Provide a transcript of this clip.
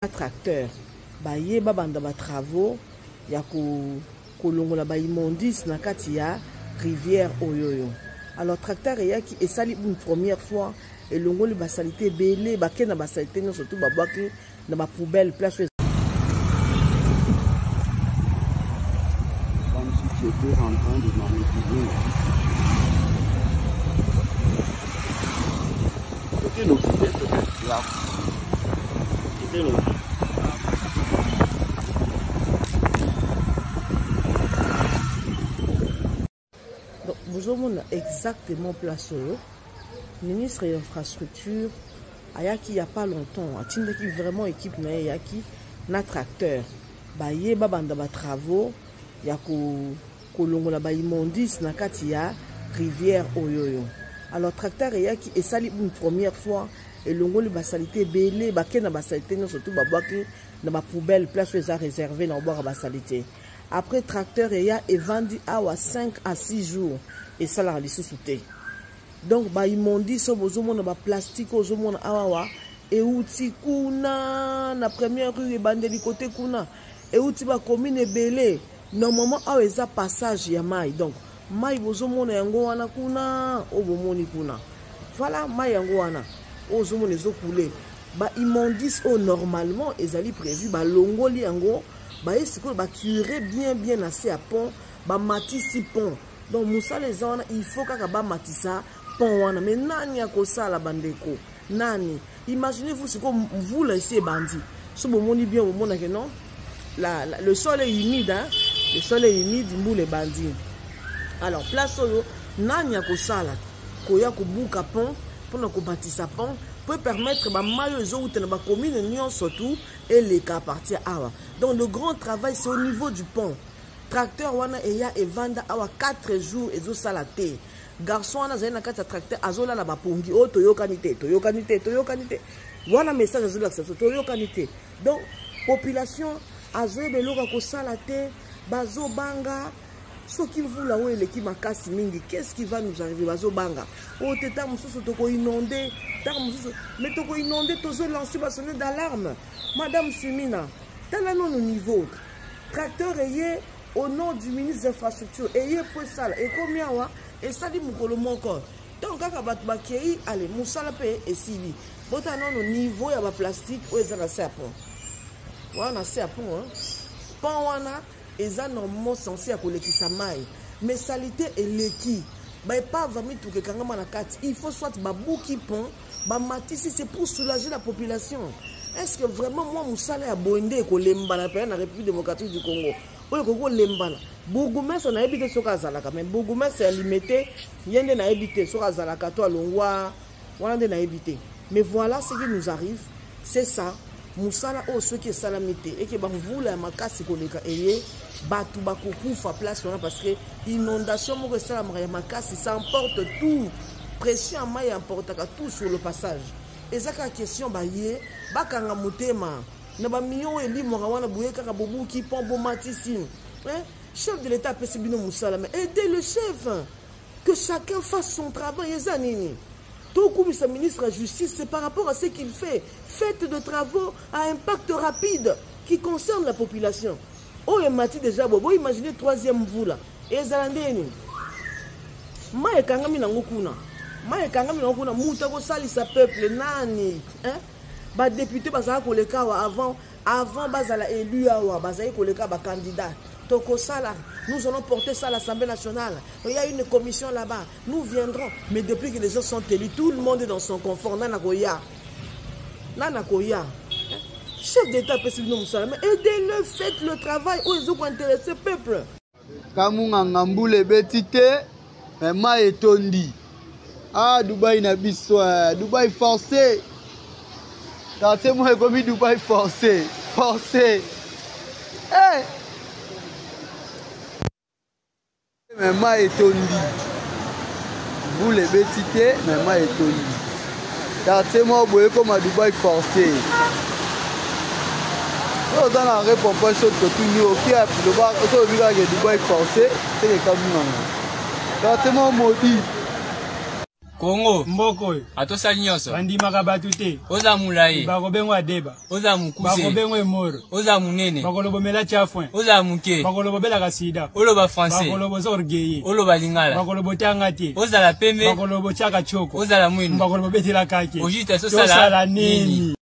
tracteur baye babanda ba travaux ya kolongola ba immondice na kati ya rivière oyoyo. Alors tracteur eyaki esali une première fois et longoli ba salité belé ba ke na ba salité no surtout ba bwaki na ba poubelle place comme si tu étais en train de manipuler. C'était l'occupé peut-être là. C'était l'occupé. Donc, vous avez exactement place au ministre de l'infrastructure, ayaki il n'y a pas longtemps, a qui vraiment équipe na yaki na tracteur, baye babanda ba travaux, ya kolongola ba immondice na kati ya rivière oyoyo. Alors tracteur yaki esali une première fois et longoli ba salité belé ba ke na ba salité no surtout ba bwaki na ba poubelle place les réservé na boire ba salité. Après tracteur est vendu à 5 à 6 jours et ça l'a sous-souté. Donc ba immondice bozomo na ba plastique ozomo na awa et outi kuna na première rue et bandeli côté kuna et outi ba commune belé normalement awa eza passage ya mai donc mai bozomo na yango wana kuna obomoni kuna voilà mai yango wana ozomo na zo couler ba immondice o normalement ezali prévu ba longoli yango ba esiko ba curer bien assez à pont ba matisi pont donc musa les gens il faut kaka ba matisa pont wana mais nani akosala bandeko nani imaginez-vous ce que vous laissez bandi so bomoni bien au monde que non le sol est humide hein le sol est humide mbou les bandits alors place solo nani akosala koya kobuka pont pour ko batisa pont peut permettre ba mayo ezoute na ba commune nyon surtout et les cas partir awa. Donc le grand travail c'est au niveau du pont. Tracteur wana eya e vanda awa 4 jours ezo salate. Garçon wana zaina kata tracteur azola la ba pongi o toyokanité. Voilà message azola accepte toyokanité. Donc population azoe beloka ko salate bazo banga ce qu'il vous là où l'équipe makasi mingi qu'est-ce qui va nous arriver bazo banga o teta mususu toko inonder mais toko inonder tozo lancer ba sonner d'alarme madame Sumina tala non au niveau tracteur ayé au nom du ministre des infrastructures ayé pour ça et combien wa et ça dit mukolo moko donc kaka bat bakei allez musala pe et sibi bota non au niveau ya ba plastique o ezana sapon wana sapon hein pon wana eza normalement censé à kolekisa mai mais salité eleki ba pas vami tout que kangama na kati il faut soit babuki pont ba matisi c'est pour soulager la population. Est-ce que vraiment moi musala ya bonde ko lembana pe na République démocratique du Congo oyo ko lembana bourgmestre na ebité soka zalaka mais bourgmestre c'est limité yende na ebité soka zalaka to alongwa wana de na ebité mais voilà ce qui nous arrive c'est ça. Musala o ceux qui salamité et que ba vula makasi koleka eye batu bakokufa place wana parce que inondation mo que salamra ya makasi ça emporte tout pression mai emporte tout sur le passage et ça ka question ba ye bakanga mutema na ba million eli mo wana bouye kaka bobu ki pon bo matisi hein chef de l'état peut bino musala mais aidez le chef que chacun fasse son travail ezanini. Tout comme ce ministre de la Justice, c'est par rapport à ce qu'il fait. Faites de travaux à impact rapide qui concerne la population. Oh, et Mati déjà, vous imaginez troisième vous là. Et Zalandeni. Maye kangami na ngokuna. Maye kangami na ngokuna. Moutako sali sa peuple nani. Hein? Ba député bazala koleka avant bazala élu awa bazala koleka ba candidat. Nous allons porter ça à l'Assemblée nationale. Il y a une commission là-bas. Nous viendrons. Mais depuis que les gens sont élus, tout le monde est dans son confort. Nanakoya. Chef d'État, aidez-le, faites le travail. Où ils ont intéressé le peuple. Kamunga ngambule betite, mais ma etondi. Ah, Dubaï n'a pas Dubaï forcé. Tentez-moi comme Dubaï forcé. Forcé. Hey! Mais ma etondi. Vous les bétité, mais ma etondi. Tentez-moi vous voyez comme à Dubaï forcé. Dans la réponse pas chose que tout nous qui a le bar au village de Dubaï forcé, c'est les Kamunga. Tentez-moi maudit. Congo mboko atosali nyonso bandimaka bato te oza mulayi bakobengwa deba oza mukuse bakobengwa emoro oza munene bakolobomela chafwe oza muke bakolobobelaka sida oloba français bakoloboza orgueille oloba lingala bakolobotanga te ozala pembe bakolobochaka choko ozala mwinu bakolobobetela kake ojita tosala nini